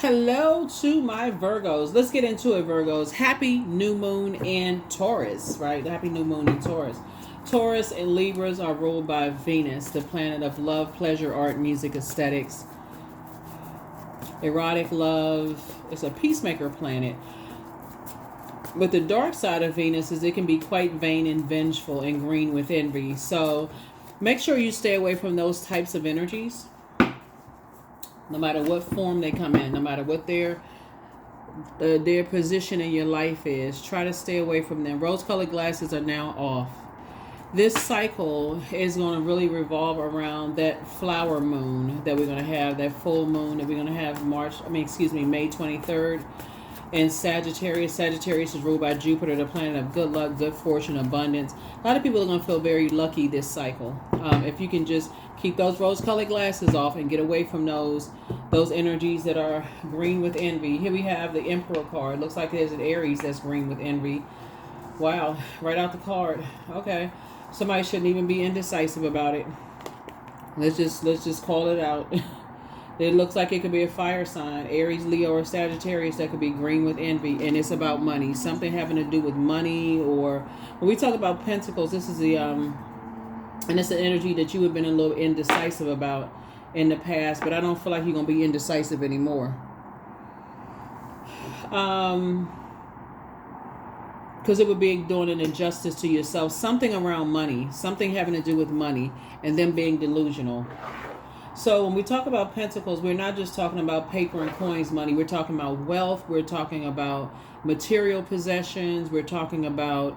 Hello to my Virgos. Let's get into it, Virgos. Happy new moon in Taurus, right? Happy new moon in Taurus. Taurus and Libras are ruled by Venus, the planet of love, pleasure, art, music, aesthetics, erotic love. It's a peacemaker planet. But the dark side of Venus is it can be quite vain and vengeful and green with envy. So make sure you stay away from those types of energies. No matter what form they come in, no matter what their position in your life is, try to stay away from them. Rose-colored glasses are now off. This cycle is going to really revolve around that flower moon that we're going to have, that full moon that we're going to have May 23rd. And Sagittarius. Sagittarius is ruled by Jupiter, the planet of good luck, good fortune, abundance. A lot of people are going to feel very lucky this cycle. If you can just keep those rose-colored glasses off and get away from those energies that are green with envy. Here we have the Emperor card. Looks like there's an Aries that's green with envy. Wow, right out the card. Okay, somebody shouldn't even be indecisive about it. Let's just call it out. It looks like it could be a fire sign, Aries, Leo, or Sagittarius that could be green with envy, and it's about money. Something having to do with money, or when we talk about Pentacles, this is the and it's an energy that you have been a little indecisive about in the past, but I don't feel like you're gonna be indecisive anymore. Because it would be doing an injustice to yourself. Something around money, something having to do with money, and them being delusional. So when we talk about Pentacles, we're not just talking about paper and coins money. We're talking about wealth. We're talking about material possessions. We're talking about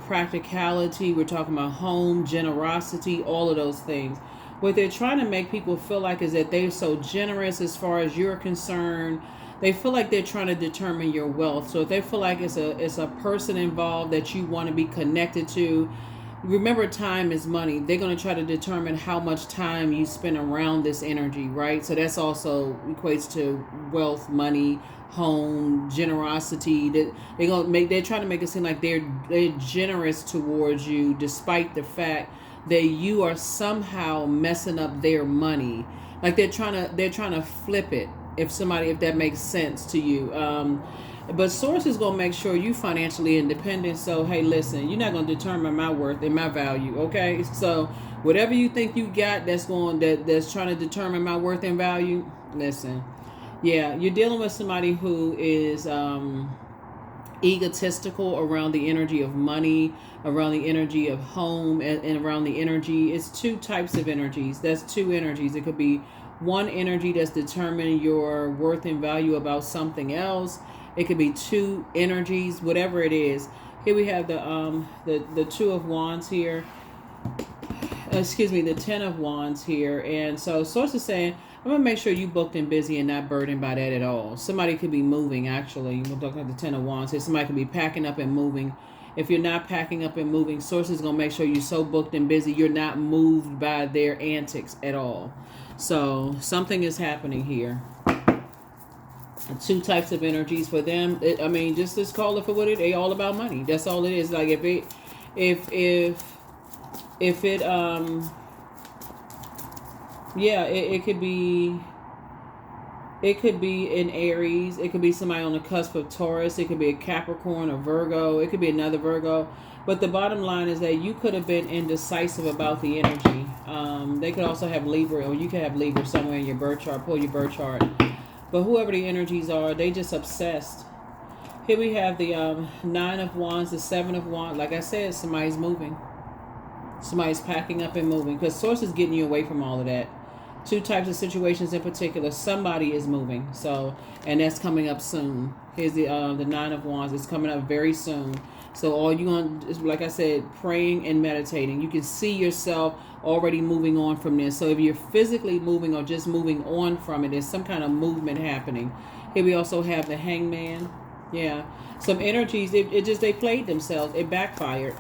practicality. We're talking about home, generosity, all of those things. What they're trying to make people feel like is that they're so generous as far as you're concerned. They feel like they're trying to determine your wealth. So if they feel like it's a person involved that you want to be connected to, remember, time is money. They're going to try to determine how much time you spend around this energy, right? So that's also equates to wealth, money, home, generosity. They're trying to make it seem like they're generous towards you, despite the fact that you are somehow messing up their money. Like they're trying to flip it. If that makes sense to you. But Source is going to make sure you financially independent. So, hey, listen, you're not going to determine my worth and my value, okay? So, whatever you think you got that's trying to determine my worth and value, listen. Yeah, you're dealing with somebody who is egotistical around the energy of money, around the energy of home, and around the energy. It's two types of energies. That's two energies. It could be one energy that's determining your worth and value about something else. It could be two energies, whatever it is. Here we have the Two of Wands here. The Ten of Wands here. And so Source is saying, I'm going to make sure you booked and busy and not burdened by that at all. Somebody could be moving, actually. We're talking about the Ten of Wands here. Somebody could be packing up and moving. If you're not packing up and moving, Source is going to make sure you're so booked and busy, you're not moved by their antics at all. So something is happening here. Two types of energies for them. Just call it for what it is. They all about money. That's all it is. Like it could be an Aries. It could be somebody on the cusp of Taurus. It could be a Capricorn or Virgo. It could be another Virgo. But the bottom line is that you could have been indecisive about the energy. They could also have Libra, or you could have Libra somewhere in your birth chart. Pull your birth chart. But whoever the energies are, they just obsessed. Here we have the Nine of Wands, the Seven of Wands. Like I said, somebody's moving. Somebody's packing up and moving. Because Source is getting you away from all of that. Two types of situations in particular. Somebody is moving. And that's coming up soon. Here's the Nine of Wands. It's coming up very soon. So all you want is, like I said, praying and meditating. You can see yourself already moving on from this. So if you're physically moving or just moving on from it, there's some kind of movement happening. Here we also have the Hangman. Yeah. Some energies, they played themselves. It backfired.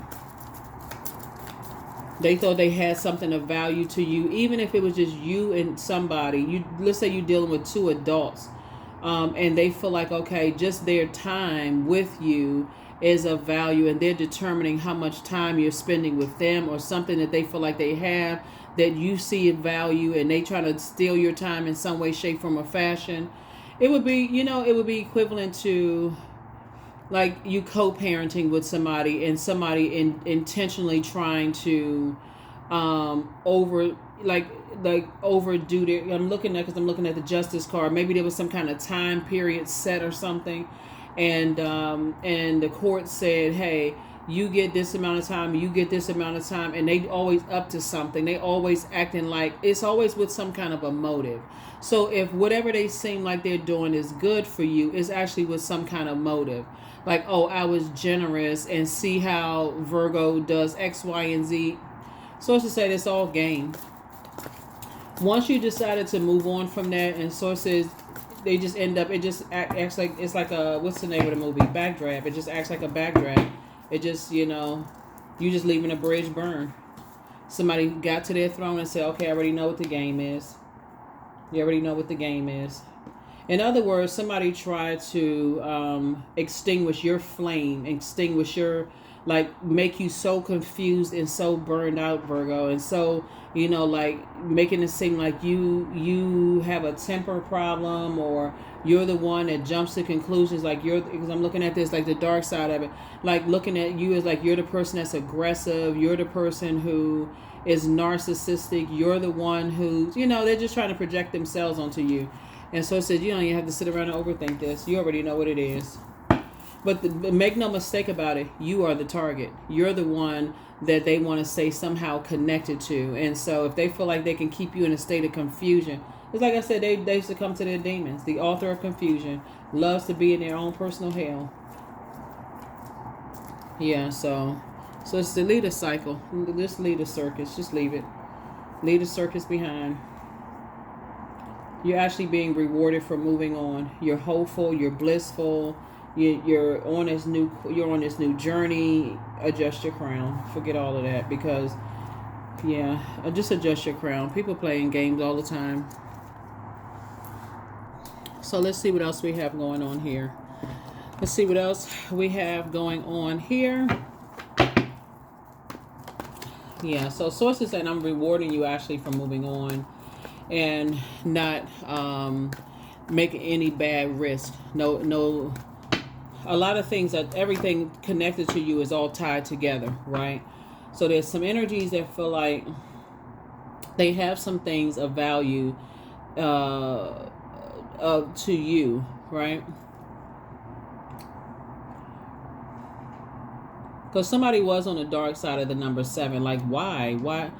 They thought they had something of value to you, even if it was just you and somebody. Let's say you're dealing with two adults, and they feel like, okay, just their time with you is of value, and they're determining how much time you're spending with them, or something that they feel like they have that you see value and they try to steal your time in some way, shape, form, or fashion, it would be, it would be equivalent to like you co-parenting with somebody and somebody intentionally trying to over like overdo their. I'm looking at the justice card. Maybe there was some kind of time period set or something, and the court said, hey, you get this amount of time, you get this amount of time, and they always up to something. They always acting like it's always with some kind of a motive. So if whatever they seem like they're doing is good for you, it's actually with some kind of motive. Like, oh, I was generous, and see how Virgo does X, Y, and Z. Sources say it's all game. Once you decided to move on from that, and sources, they just end up, it just acts like, it's like a, what's the name of the movie? Backdraft. It just acts like a backdraft. It just, you just leaving a bridge burn. Somebody got to their throne and said, okay, I already know what the game is. You already know what the game is. In other words, somebody tried to extinguish your flame, extinguish your, like, make you so confused and so burned out, Virgo, and so, like making it seem like you have a temper problem, or you're the one that jumps to conclusions, like because I'm looking at this like the dark side of it, like looking at you as like you're the person that's aggressive, you're the person who is narcissistic, you're the one who's, they're just trying to project themselves onto you. And so it says, you don't even have to sit around and overthink this. You already know what it is. But make no mistake about it. You are the target. You're the one that they want to stay somehow connected to. And so if they feel like they can keep you in a state of confusion, it's like I said, they succumb to their demons. The author of confusion loves to be in their own personal hell. Yeah, so it's the leader cycle. Just lead a circus. Just leave it. Leave the circus behind. You're actually being rewarded for moving on. You're hopeful. You're blissful. You're on this new journey. Adjust your crown. Forget all of that, because just adjust your crown. People playing games all the time. So let's see what else we have going on here. Let's see what else we have going on here. Yeah, so sources saying I'm rewarding you actually for moving on and not making any bad risk. No. A lot of things, that everything connected to you is all tied together, right? So there's some energies that feel like they have some things of value to you, right? Because somebody was on the dark side of the number 7. Like, why are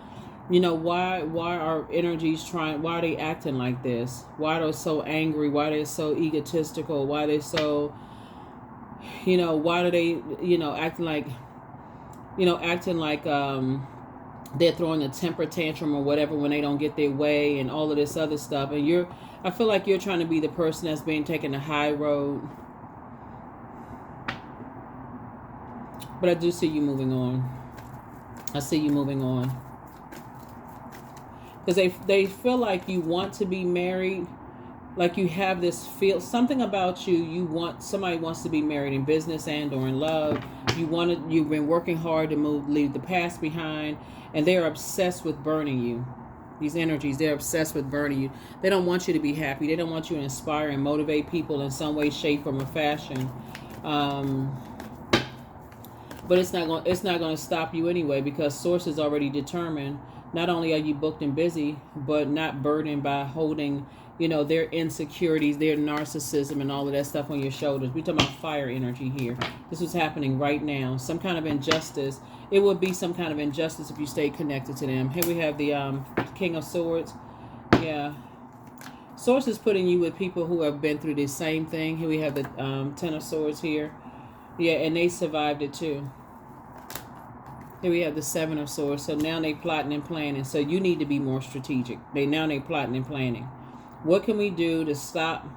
energies why are they acting like this? Why are they so angry? Why are they so egotistical? Why are they so, why do they, acting like they're throwing a temper tantrum or whatever when they don't get their way and all of this other stuff. And I feel like you're trying to be the person that's being taken the high road. But I do see you moving on. I see you moving on. Because they feel like you want to be married. Like you have this something about you. Somebody wants to be married in business and or in love. You've been working hard to leave the past behind, and they're obsessed with burning you. These energies, they're obsessed with burning you. They don't want you to be happy. They don't want you to inspire and motivate people in some way, shape, form, or fashion. But it's not going to stop you anyway, because source is already determined. Not only are you booked and busy, but not burdened by holding, their insecurities, their narcissism, and all of that stuff on your shoulders. We're talking about fire energy here. This is happening right now. Some kind of injustice. It would be some kind of injustice if you stay connected to them. Here we have the King of Swords. Yeah. Source is putting you with people who have been through the same thing. Here we have the Ten of Swords here. Yeah, and they survived it too. Here we have the Seven of Swords. So now they plotting and planning. So you need to be more strategic. They plotting and planning. What can we do to stop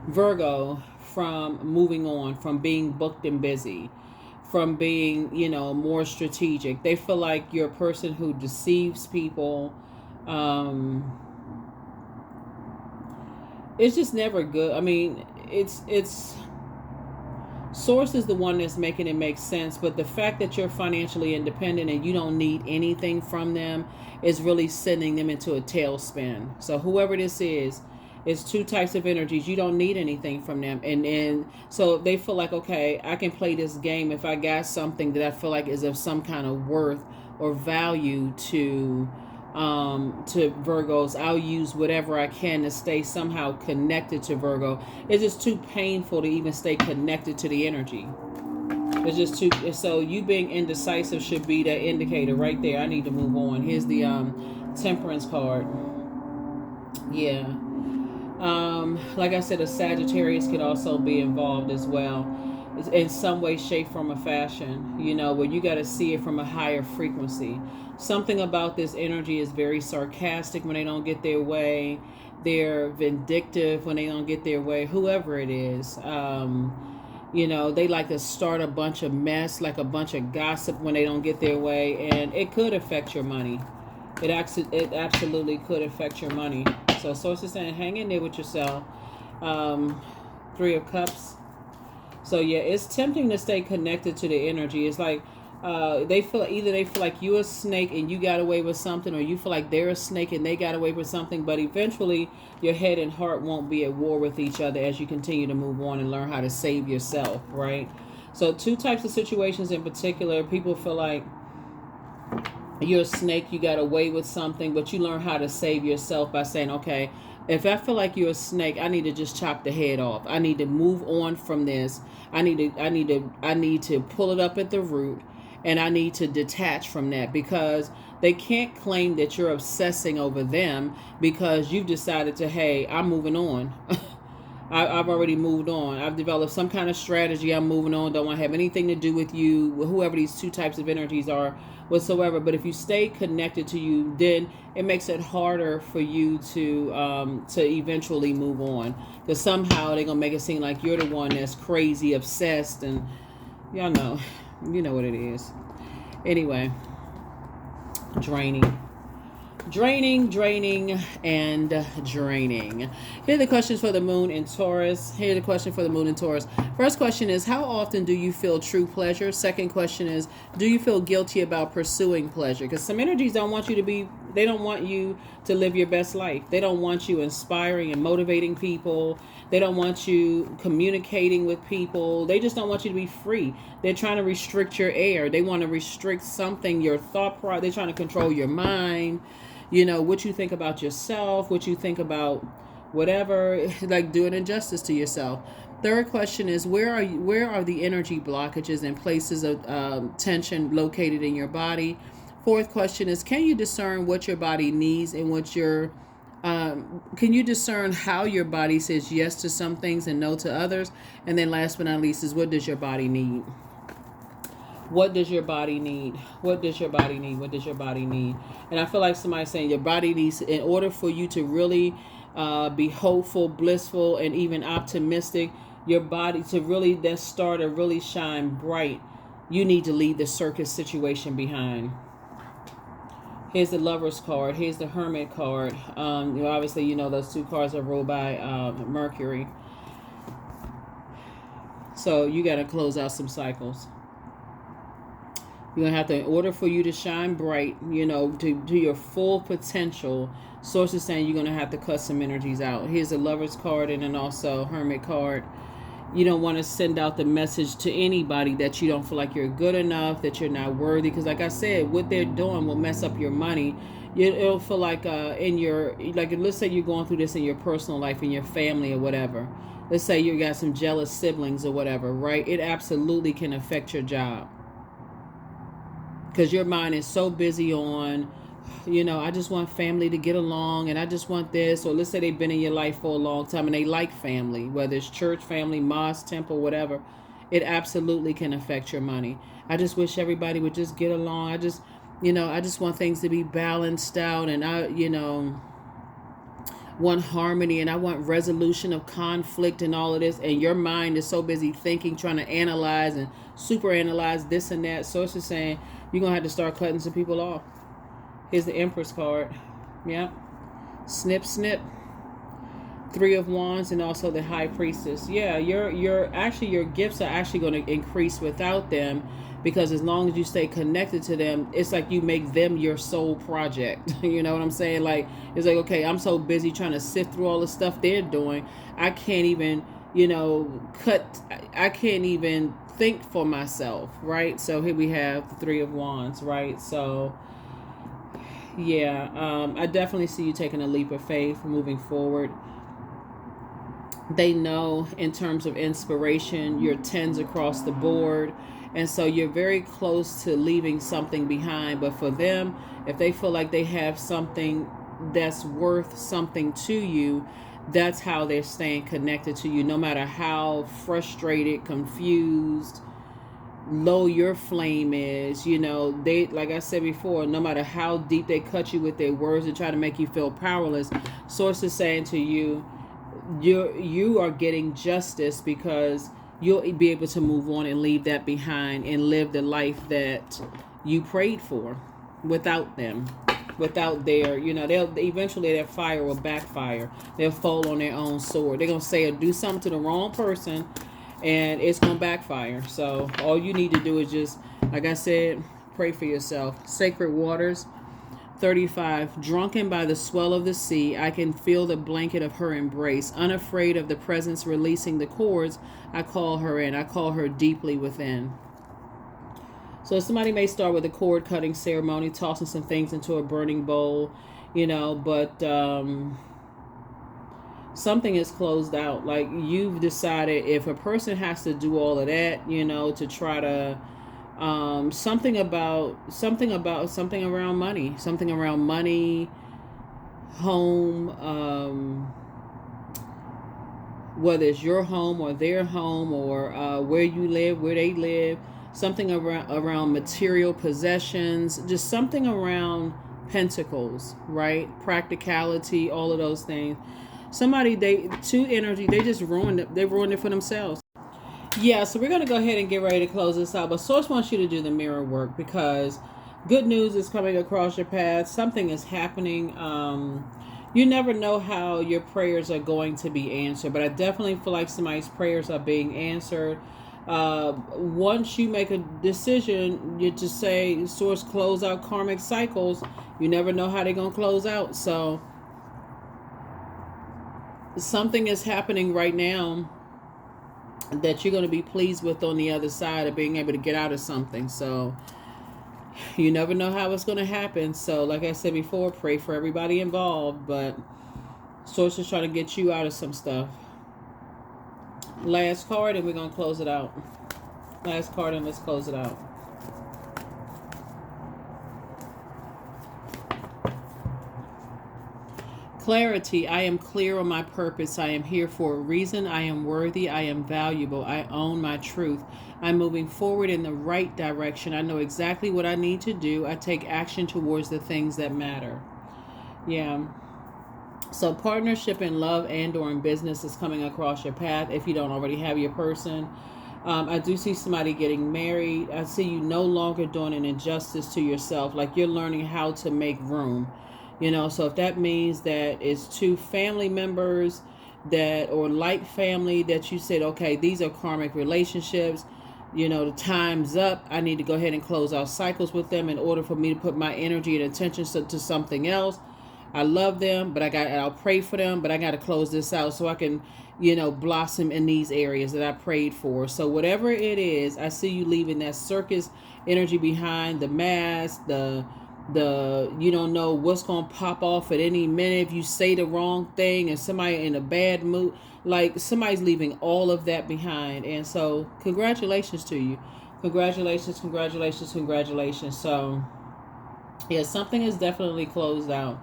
Virgo from moving on, from being booked and busy, from being, more strategic? They feel like you're a person who deceives people. It's just never good. I mean, it's Source is the one that's making it make sense, but the fact that you're financially independent and you don't need anything from them is really sending them into a tailspin. So whoever this is, it's two types of energies. You don't need anything from them. And so they feel like, okay, I can play this game if I got something that I feel like is of some kind of worth or value to Virgos. I'll use whatever I can to stay somehow connected to Virgo. It's just too painful to even stay connected to the energy. It's just too, so you being indecisive should be that indicator right there. I need to move on. Here's the Temperance card. Yeah. Like I said, a Sagittarius could also be involved as well in some way, shape, form, or fashion, you know, where you got to see it from a higher frequency. Something about this energy is very sarcastic when they don't get their way. They're vindictive when they don't get their way, whoever it is. You know, they like to start a bunch of mess, like a bunch of gossip when they don't get their way, and it could affect your money. It absolutely could affect your money. So sources saying hang in there with yourself. 3 of Cups. So yeah, it's tempting to stay connected to the energy. It's like they feel like you're a snake and you got away with something, or you feel like they're a snake and they got away with something, but eventually your head and heart won't be at war with each other as you continue to move on and learn how to save yourself, right? So 2 types of situations in particular, people feel like you're a snake, you got away with something, but you learn how to save yourself by saying, okay, if I feel like you're a snake, I need to just chop the head off. I need to move on from this. I need to pull it up at the root, and I need to detach from that, because they can't claim that you're obsessing over them because you've decided to, hey, I'm moving on. I've already moved on. I've developed some kind of strategy. I'm moving on. Don't want to have anything to do with you, whoever these 2 types of energies are whatsoever. But if you stay connected to you, then it makes it harder for you to eventually move on, because somehow they're gonna make it seem like you're the one that's crazy obsessed, and y'all know, you know what it is. Anyway, draining, and draining. Here are the questions for the moon in Taurus. First question is, how often do you feel true pleasure? Second question is, do you feel guilty about pursuing pleasure? Because some energies don't want you to live your best life. They don't want you inspiring and motivating people. They don't want you communicating with people. They just don't want you to be free. They're trying to restrict your air. They want to restrict something, your thought process. They're trying to control your mind. You know, what you think about yourself, what you think about whatever, like doing injustice to yourself. Third question is, where are the energy blockages and places of tension located in your body? Fourth question is, can you discern what your body needs and can you discern how your body says yes to some things and no to others? And then last but not least is, what does your body need? What does your body need? What does your body need? What does your body need? And I feel like somebody's saying your body needs, in order for you to really be hopeful, blissful, and even optimistic, your body to really, that star to really shine bright, you need to leave the circus situation behind. Here's the Lover's card. Here's the Hermit card. Obviously, you know, those 2 cards are ruled by Mercury. So you got to close out some cycles. You're going to have to, in order for you to shine bright, you know, to your full potential, source is saying you're going to have to cut some energies out. Here's the Lover's card and then also Hermit card. You don't want to send out the message to anybody that you don't feel like you're good enough, that you're not worthy. Because like I said, what they're doing will mess up your money. It'll feel like let's say you're going through this in your personal life, in your family or whatever. Let's say you got some jealous siblings or whatever, right? It absolutely can affect your job. Because your mind is so busy on, you know, I just want family to get along and I just want this. Or let's say they've been in your life for a long time and they like family, whether it's church, family, mosque, temple, whatever. It absolutely can affect your money. I just wish everybody would just get along. I just want things to be balanced out, and I want harmony, and I want resolution of conflict and all of this. And your mind is so busy thinking, trying to analyze and super analyze this and that. So it's just saying you're going to have to start cutting some people off. Here's the Empress card. Yeah. Snip, snip. Three of Wands and also the High Priestess. Yeah, your gifts are actually going to increase without them, because as long as you stay connected to them, it's like you make them your sole project. You know what I'm saying? Like, it's like, okay, I'm so busy trying to sift through all the stuff they're doing, I can't even, I can't even think for myself, right? So here we have the Three of Wands, right? So yeah, I definitely see you taking a leap of faith moving forward. They know in terms of inspiration, you're tens across the board. And so you're very close to leaving something behind. But for them, if they feel like they have something that's worth something to you, that's how they're staying connected to you. No matter how frustrated, confused, low your flame is, they, like I said before, no matter how deep they cut you with their words and try to make you feel powerless, Source is saying to you, you are getting justice, because you'll be able to move on and leave that behind and live the life that you prayed for without them, without their, they'll eventually, their fire will backfire. They'll fall on their own sword. They're going to say or do something to the wrong person, and it's going to backfire. So all you need to do is just, like I said, pray for yourself. Sacred waters. 35. Drunken by the swell of the sea, I can feel the blanket of her embrace. Unafraid of the presence releasing the cords, I call her in. I call her deeply within. So somebody may start with a cord cutting ceremony, tossing some things into a burning bowl, but something is closed out. Like, you've decided, if a person has to do all of that, to try to something around money, home, whether it's your home or their home, or where you live, where they live, something around material possessions, just something around pentacles, right? Practicality, all of those things. Somebody, two energy, they just ruined it. They ruined it for themselves. Yeah, so we're going to go ahead and get ready to close this out. But Source wants you to do the mirror work, because good news is coming across your path. Something is happening. You never know how your prayers are going to be answered. But I definitely feel like somebody's prayers are being answered. Once you make a decision, you just say, Source, close out karmic cycles. You never know how they're going to close out. So something is happening right now that you're going to be pleased with on the other side of being able to get out of something. So you never know how it's going to happen. So like I said before, pray for everybody involved, but Source is trying to get you out of some stuff. Last card, and we're going to close it out. Last card, and let's close it out. Clarity. I am clear on my purpose. I am here for a reason. I am worthy. I am valuable. I own my truth. I'm moving forward in the right direction. I know exactly what I need to do. I take action towards the things that matter. Yeah. So partnership in love and or in business is coming across your path if you don't already have your person. I do see somebody getting married. I see you no longer doing an injustice to yourself. Like, you're learning how to make room. So if that means that it's two family members or like family that you said, okay, these are karmic relationships, the time's up. I need to go ahead and close out cycles with them in order for me to put my energy and attention to something else. I love them, but I'll pray for them, but I got to close this out so I can, blossom in these areas that I prayed for. So whatever it is, I see you leaving that circus energy behind, the mask, the you don't know what's going to pop off at any minute if you say the wrong thing and somebody in a bad mood. Like, somebody's leaving all of that behind. And so congratulations to you. Congratulations. So yeah, something is definitely closed out.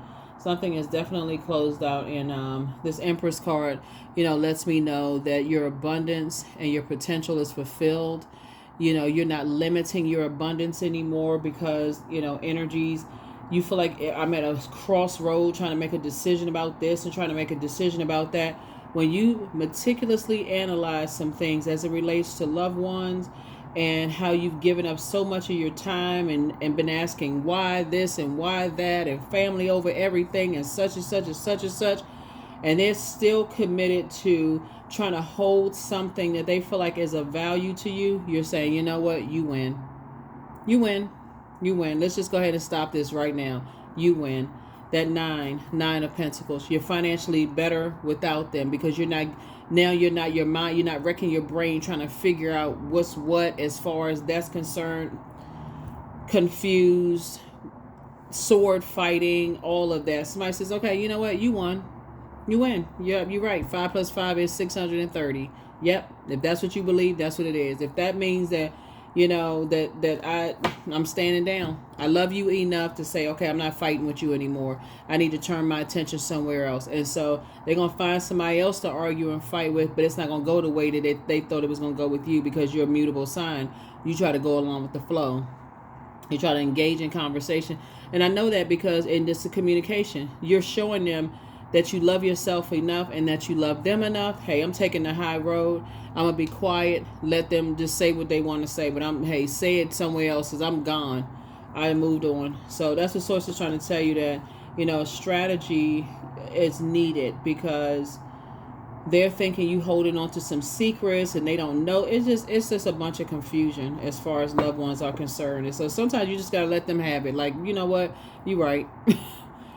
And this Empress card, lets me know that your abundance and your potential is fulfilled. You're not limiting your abundance anymore because, energies, you feel like I'm at a crossroad trying to make a decision about this and trying to make a decision about that. When you meticulously analyze some things as it relates to loved ones and how you've given up so much of your time and been asking why this and why that and family over everything and such and such and such and such. and they're still committed to trying to hold something that they feel like is of value to you, you're saying, you know what, you win. You win. You win. Let's just go ahead and stop this right now. You win. That nine of pentacles. You're financially better without them, because you're not, now you're not your mind, you're not wrecking your brain trying to figure out what's what as far as that's concerned. Confused, sword fighting, all of that. Somebody says, okay, you know what, you won. You win. Yep, you're right. 5 plus 5 is 630. Yep. If that's what you believe, that's what it is. If that means that, you know, I'm standing down. I love you enough to say, okay, I'm not fighting with you anymore. I need to turn my attention somewhere else. And so they're going to find somebody else to argue and fight with, but it's not going to go the way that they thought it was going to go with you, because you're a mutable sign. You try to go along with the flow. You try to engage in conversation. And I know that because in this communication, you're showing them that you love yourself enough and that you love them enough. Hey, I'm taking the high road. I'm going to be quiet. Let them just say what they want to say. But hey, say it somewhere else, because I'm gone. I moved on. So that's what Source is trying to tell you, that, you know, strategy is needed, because they're thinking you holding on to some secrets and they don't know. It's just a bunch of confusion as far as loved ones are concerned. And so sometimes you just got to let them have it. Like, you know what? You right.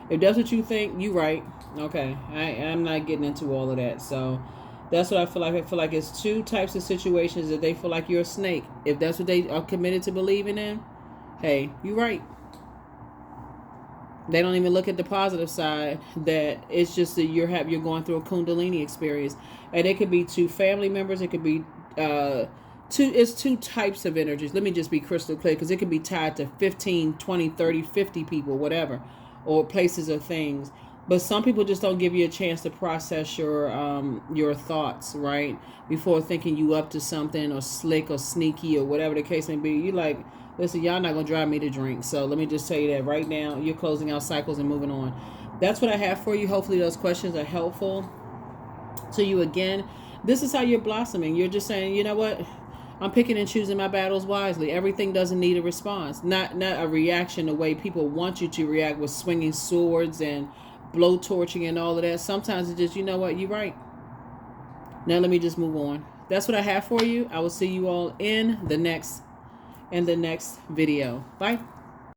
If that's what you think, you right. Okay. I'm not getting into all of that. So that's what I feel like. I feel like it's two types of situations that they feel like you're a snake. If that's what they are committed to believing in, hey, you right. They don't even look at the positive side, that it's just that you're going through a Kundalini experience. And it could be two family members. It could be two types of energies. Let me just be crystal clear, because it could be tied to 15, 20, 30, 50 people, whatever, or places or things. But some people just don't give you a chance to process your thoughts, right? Before thinking you up to something, or slick or sneaky, or whatever the case may be. You like, listen, y'all not going to drive me to drink. So let me just tell you that right now, you're closing out cycles and moving on. That's what I have for you. Hopefully those questions are helpful to you. Again, this is how you're blossoming. You're just saying, you know what? I'm picking and choosing my battles wisely. Everything doesn't need a response. Not a reaction the way people want you to react, with swinging swords and blowtorching and all of that. Sometimes it's just, you know what? You're right. Now let me just move on. That's what I have for you. I will see you all in the next video. Bye.